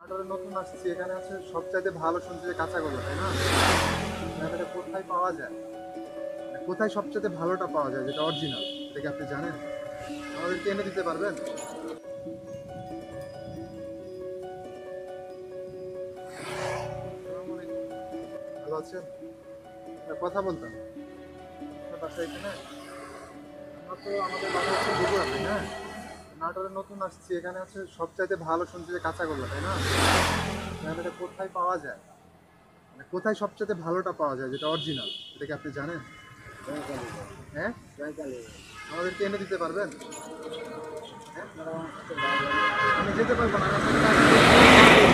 নাটোরে নতুন আসছি, এখানে আছে সবচাইতে ভালো শুনছি যে কাঁচাগোল্লা, তাই না? এটা কোথায় পাওয়া যায়, মানে কোথায় সবচাইতে ভালোটা পাওয়া যায় যেটা অরিজিনাল, এটা কি আপনি জানেন? আমাদেরকে এনে দিতে পারবেন? আসসালামু আলাইকুম। ভালো আছেন? একটা কথা বলতাম, আপনার বাসা এখানে? আমরা তো আমাদের বাসা হচ্ছে বগুড়াতে, হ্যাঁ। নাটোরে নতুন আসছি, এখানে আছে সবচাইতে ভালো শুনছি যে কাঁচাগোল্লা, তাই না? এটা কোথায় পাওয়া যায়, মানে কোথায় সবচাইতে ভালোটা পাওয়া যায় যেটা অরিজিনাল, এটা কি আপনি জানেন? হ্যাঁ, আমাদেরকে এনে দিতে পারবেন? হ্যাঁ, আমি যেতে পারবো না, আমি আপনাকে টাকা দিয়ে দিবো।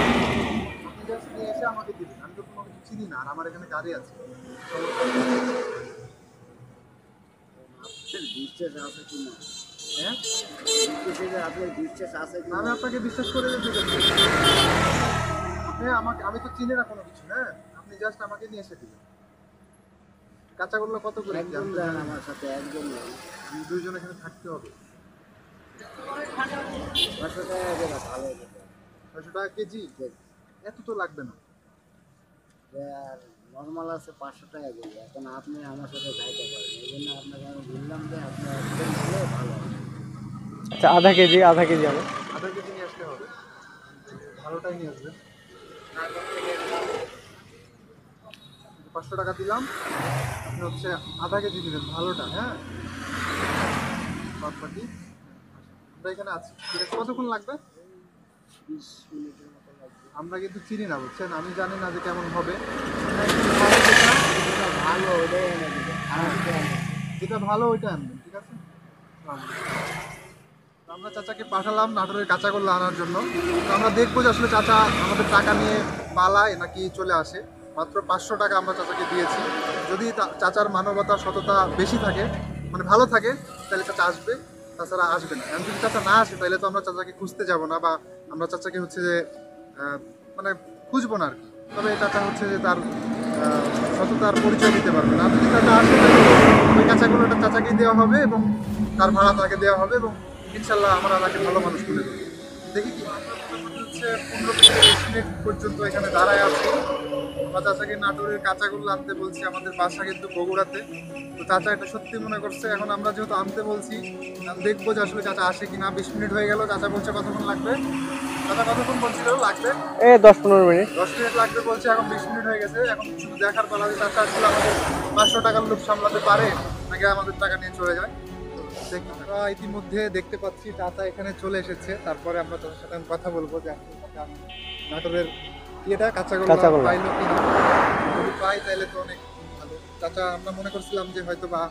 আপনি জাস্ট নিয়ে এসে আমাকে দিবেন, আমি তো কোনো কিছু চিনি না, আর আমার এখানে গাড়ি আছে। বিশ্বাস আছে কিনা? হ্যাঁ, আপনার বিশ্বাস আছে কিনা? আমি আপনাকে বিশ্বাস করে দিতে পারি। আপনি আমাকে, আমি তো চিনি না কোনো কিছু, হ্যাঁ। আপনি জাস্ট আমাকে নিয়ে এসে দিবেন। কাঁচাগোল্লা কত করে কি একজন আপনি দেন জানেন? আমার সাথে, একজন দেন। দুইজন এখানে থাকতে হবে। 500 টাকা করে ভালো হবে। 600 টাকা কেজি? এত তো লাগবে না। আর নর্মাল আছে 500 টাকা কেজি। এখন আপনি আমার সাথে যাইতে পারেন, এই জন্য আপনাকে আমি বললাম যে আপনি একজন হলে ভালো হবে। আচ্ছা, আধা কেজি হবে। আধা কেজি নিয়ে আসতে হবে, ভালোটাই নিয়ে আসবেন। 500 টাকা দিলাম, আপনি হচ্ছে আধা কেজি দিবেন ভালোটা, হ্যাঁ। বাদ বাকি আমরা এখানে আছি, ঠিক আছে? কতক্ষণ লাগবে? 20 মিনিটের মতো লাগবে। আমরা কিন্তু চিনি না, বুঝছেন, আমি জানি না যে কেমন হবে। যেটা ভালো ওটাই এনে দিবেন। যেটা ভালো ওইটা আনবেন, ঠিক আছে? তো আমরা চাচাকে পাঠালাম নাটোরের কাঁচাগোল্লা আনার জন্য। তো আমরা দেখবো যে আসলে চাচা আমাদের টাকা নিয়ে পালায় নাকি চলে আসে। মাত্র 500 টাকা আমরা চাচাকে দিয়েছি। যদি চাচার মানবতা সততা বেশি থাকে, মানে ভালো থাকে, তাহলে চাচা আসবে, তাছাড়া আসবে না। এখন যদি চাচা না আসে, তাহলে তো আমরা চাচাকে খুঁজতে যাব না, বা আমরা চাচাকে হচ্ছে যে আহ, মানে খুঁজবো না আর কি। তবে চাচা হচ্ছে যে তার সততার পরিচয় দিতে পারবে না। আর যদি চাচা আসে, তাহলে ওই কাঁচাগোল্লাটা চাচাকেই দেওয়া হবে এবং তার ভাড়া তাকে দেওয়া হবে, এবং ইনশাল্লাহ আমরা তাকে ভালো মানুষ করে দেবো। দেখি কি হচ্ছে। 15 থেকে 20 মিনিট পর্যন্ত এখানে দাঁড়ায় আছি। আমরা চাচাকে নাটোরের কাঁচাগোল্লা আনতে বলছি, আমাদের বাসা কিন্তু বগুড়াতে। তো চাচা এটা সত্যি মনে করছে। এখন আমরা যেহেতু আনতে বলছি, দেখবো যে আসলে চাচা আসে কিনা। 20 মিনিট হয়ে গেল, চাচা বলছে কতক্ষণ লাগবে? চাচা কতক্ষণ বলছিল লাগবে? 10-15 মিনিট। 10 মিনিট লাগবে বলছে, এখন 20 মিনিট হয়ে গেছে। এখন শুধু দেখার পালা যে চাচা আসলে আমাদের 500 টাকার লোভ সামলাতে পারে নাকি আমাদের টাকা নিয়ে চলে যায়। দেখি, আমরা ইতিমধ্যে দেখতে পাচ্ছি চাচা এখানে চলে এসেছে। তারপরে আমরা তাদের সাথে কথা বলবো যে আসলে চাচা নাটোরের ইয়েটা কাঁচাগোল্লা পাইলো কিনা। যদি পাই তাহলে তো অনেক ভালো। চাচা, আমরা মনে করছিলাম যে হয়তো বা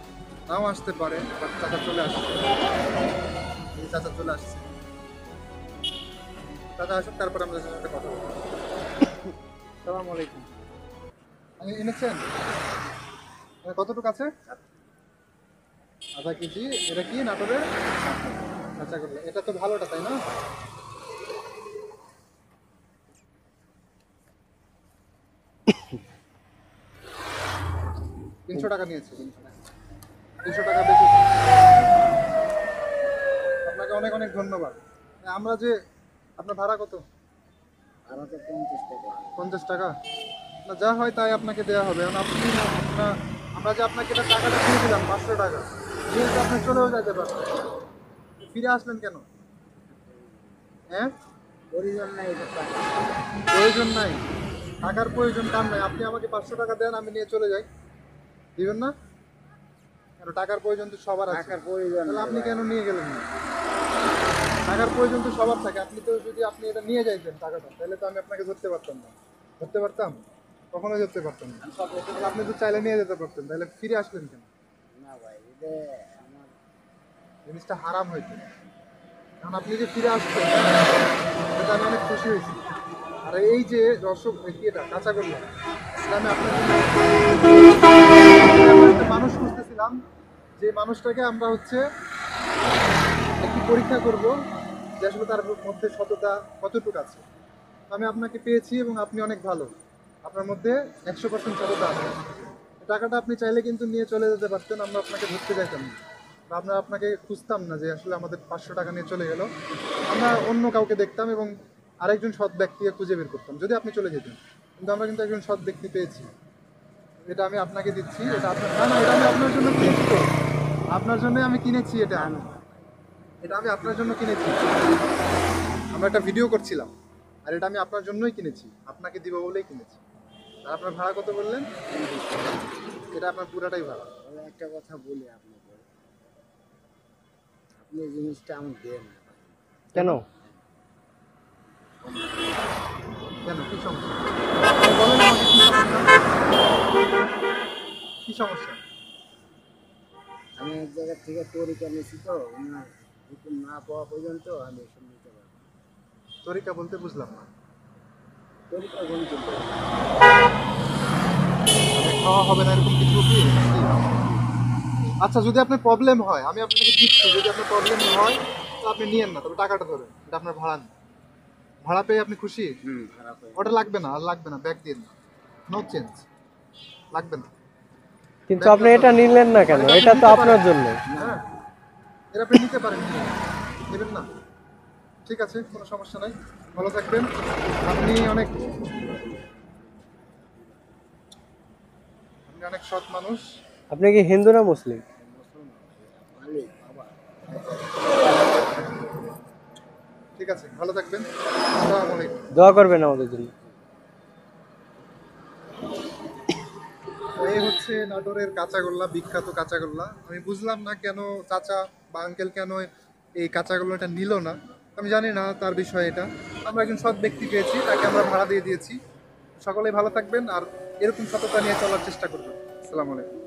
নাও আসতে পারে, বাট চাচা চলে আসছে। চাচা চলে আসছে, চাচা আসুক, তারপরে আমরা তাদের সাথে কথা বলবো। আসসালামু আলাইকুম। আপনি এনেছেন? কতটুকু আছে? আধা কেজি। এটা কি নাটোরের কাঁচাগোল্লা? এটা তো ভালোটা, তাই না? $300 নিয়েছে। 300 টাকা বেশি। আপনাকে অনেক অনেক ধন্যবাদ। আমরা যে, আপনার ভাড়া কত? আর তো 50 টাকা। 50 টাকা? না, যা হয় তাই আপনাকে দেওয়া হবে। এখন আপনি আমরা যে আপনাকে এটা টাকাটা দিয়ে দিলাম 500 টাকা, দিয়ে তো আপনি চলেও যেতে পারবেন। ফিরে আসলেন কেন? হ্যাঁ, প্রয়োজন নাই এটা টাকা। প্রয়োজন নাই? টাকার প্রয়োজন কার নাই? আপনি আমাকে 500 টাকা দেন, আমি নিয়ে চলে যাই। দিবেন না? কেন, টাকার প্রয়োজন তো সবার আছে। টাকার প্রয়োজন তাহলে নাই আপনি ভাই। কেন নিয়ে গেলেন না? টাকার প্রয়োজন তো সবার থাকে। আপনি তো, যদি আপনি এটা নিয়ে যাইতেন টাকাটা, তাহলে তো আমি আপনাকে ধরতে পারতাম না। ধরতে পারতাম? কখনোই ধরতে পারতাম না। তাহলে আপনি তো চাইলে নিয়ে যেতে পারতেন, তাহলে ফিরে আসলেন কেন? না ভাই, এটা আমার জিনিসটা হারাম হইতো। কারণ আপনি যে ফিরে আসছেন, এটা আমি অনেক খুশি হয়েছি। আর এই যে কি এটা কাঁচাগোল্লা, ইসলামে আপনার জন্য এমন একটা মানুষ খুঁজতেছিলাম, যে মানুষটাকে আমরা হচ্ছে একটু পরীক্ষা করব যে আসলে তার মধ্যে সততা কতটুকু আছে। আমি আপনাকে পেয়েছি এবং আপনি অনেক ভালো। আপনার মধ্যে 100% সততা আছে। টাকাটা আপনি চাইলে কিন্তু নিয়ে চলে যেতে পারতেন, আমরা আপনাকে ধরতে যাইতাম না, বা আমরা আপনাকে খুঁজতাম না যে আসলে আমাদের 500 টাকা নিয়ে চলে গেল। আমরা অন্য কাউকে দেখতাম এবং আরেকজন সৎ ব্যক্তিকে খুঁজে বের করতাম যদি আপনি চলে যেতেন। কিন্তু আমরা কিন্তু একজন সৎ ব্যক্তি পেয়েছি। এটা আমি আপনাকে দিচ্ছি, এটা আপনার না না, এটা আমি আপনার জন্য কিনেছি তো, আপনার জন্য আমি কিনেছি এটা, এটা আমি আপনার জন্য কিনেছি। আমরা একটা ভিডিও করছিলাম আর এটা আমি আপনার জন্যই কিনেছি, আপনাকে দিব বলেই কিনেছি। আর আপনার ভাড়া কত বললেন? এটা আপনার পুরাটাই ভাড়া। তবে একটা কথা বলি আপনাকে, আপনি এই জিনিসটা আমাকে দেন না। কেন? কেন, কি সমস্যা? আপনি বলেন আমাকে কি সমস্যা? কি সমস্যা? আমি এক জায়গা থেকে তরিকা নিয়েছি তো, ওনার হুকুম না পাওয়া পর্যন্ত আমি এসব নিতে পারবো না। তরিকা বলতে বুঝলাম না। তরিকা গণিত খাওয়া হবে না এরকম কিছু কি? আচ্ছা, যদি আপনার প্রবলেম হয় আমি আপনাকে দিচ্ছি, যদি আপনার প্রবলেম হয় তো আপনি নিয়েন না, তবে টাকাটা ধরেন, এটা আপনার ভাড়া না। ভাড়া পেয়ে আপনি খুশি? খারাপ হয়ে ওটা লাগবে না, আর লাগবে না, ব্যাগ দিন, নো চেঞ্জ, লাগবে না। কিন্তু আপনি এটা নিলেন না কেন? এটা তো আপনার জন্য। হ্যাঁ, এটা আপনি নিতে পারেন, নেবেন না? ঠিক আছে, কোনো সমস্যা নাই, ভালো থাকবেন। আপনি অনেক সৎ মানুষ। আপনি কি হিন্দু না মুসলিম? মালিক বাবা। ঠিক আছে, ভালো থাকবেন, আসসালামু আলাইকুম। দোয়া করবেন আমাদের জন্য। এই হচ্ছে নাটোরের কাঁচাগোল্লা, বিখ্যাত কাঁচাগোল্লা। আমি বুঝলাম না কেন চাচা বা আঙ্কেল কেন এই কাঁচাগোল্লাটা নিল না, আমি জানি না তার বিষয় এটা। আমরা একজন সৎ ব্যক্তি পেয়েছি, তাকে আমরা ভাড়া দিয়ে দিয়েছি। সকলেই ভালো থাকবেন আর এরকম সততা নিয়ে চলার চেষ্টা করবেন। আসসালামু আলাইকুম।